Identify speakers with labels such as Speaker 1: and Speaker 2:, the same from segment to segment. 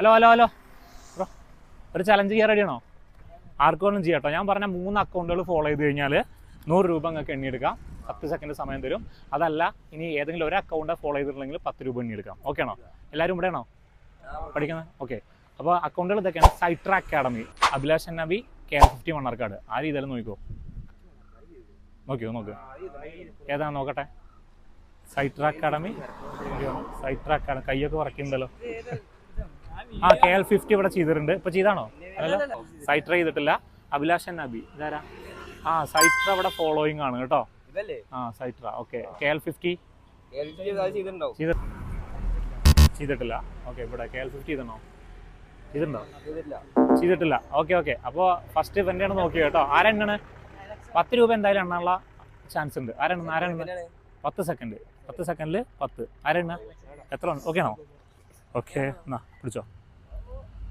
Speaker 1: Hello hello hello bro, ഒരു challenge ചെയ്യാൻ റെഡിയാണോ? ആർക്കൊന്നും ചെയ്യാം കേട്ടോ. ഞാൻ പറഞ്ഞ 3 അക്കൗണ്ടുകൾ ഫോളോ ചെയ്ത് കഴിഞ്ഞാൽ 100 രൂപ നിങ്ങൾക്ക് എണ്ണിയെടുക്കാം. 10 സെക്കൻഡ് സമയം തരും. അതല്ല, ഇനി ഏതെങ്കിലും ഒരു അക്കൗണ്ട് ഫോളോ ചെയ്തിട്ടുണ്ടെങ്കിൽ 10 രൂപ എണ്ണിയെടുക്കാം. ഓക്കെ ആണോ? എല്ലാവരും ഇവിടെ ആണോ പഠിക്കുന്നത്? ഓക്കെ. അപ്പോൾ അക്കൗണ്ടുകൾ ഇതൊക്കെയാണ്. സൈട്ര അക്കാഡമി, അഭിലാഷൻ നബി, KL50 മണ്ണാർക്കാട്. ആ രീതിയിൽ നോക്കിക്കോ. നോക്ക് ഏതാണ് നോക്കട്ടെ. സൈട്ര അക്കാഡമി, കയ്യൊക്കെ വറക്കുന്നുണ്ടല്ലോ. KL50 ഇവിടെ ചെയ്തിട്ടുണ്ട്. ഇപ്പൊ ചെയ്താണോ? അല്ലല്ലോ, സൈട്ര ചെയ്തിട്ടില്ല. അഭിലാഷൻ നബി ഇതാരാ? സൈട്ര ഇവിടെ ഫോളോയിങ് ആണ് കേട്ടോ. സൈട്ര. ഓക്കെ. KL50 ചെയ്തിട്ടില്ല. ഓക്കെ. ഇവിടെ KL50 ചെയ്തണോ? ചെയ്തിട്ടില്ല. ഓക്കെ. അപ്പോൾ ഫസ്റ്റ് ഇവന്റെയാണ് നോക്കിയത് കേട്ടോ. ആരെണ്ണാണ്? 10 രൂപ എന്തായാലും എണ്ണാനുള്ള ചാൻസ് ഉണ്ട്. ആരെണ്ണ 10 സെക്കൻഡ്. 10 സെക്കൻഡിൽ 10. ആരെണ്ണ? എത്ര? ഓക്കെ ആണോ? ഓക്കെ, എന്നാ പിടിച്ചോ.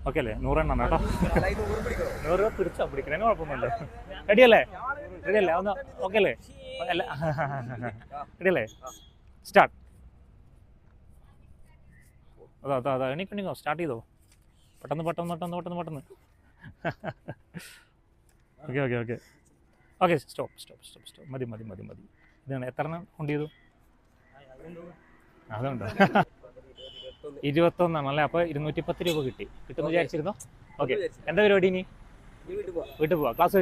Speaker 1: ഓക്കെ അല്ലേ? 100 എണ്ണം കേട്ടോ. 100 രൂപ പിടിച്ചോ. പിടിക്കണേന് കുഴപ്പമൊന്നുമില്ല. റെഡിയല്ലേ? ഒന്ന് ഓക്കെ അല്ലേ? റെഡിയല്ലേ? സ്റ്റാർട്ട്. അതാ എണീക്കോ. സ്റ്റാർട്ട് ചെയ്തോ. പെട്ടെന്ന്. ഓക്കെ. സ്റ്റോപ്പ്. മതി. ഇതാണ് എത്ര എണ്ണം കൊണ്ട് ചെയ്തു? അതുണ്ടോ? 21 ആണല്ലേ? അപ്പോൾ 210 രൂപ കിട്ടുമെന്ന് വിചാരിച്ചിരുന്നോ? ഓക്കെ. എന്താ പരിപാടി? ഇനി വീട്ടിൽ പോവാ. ക്ലാസ്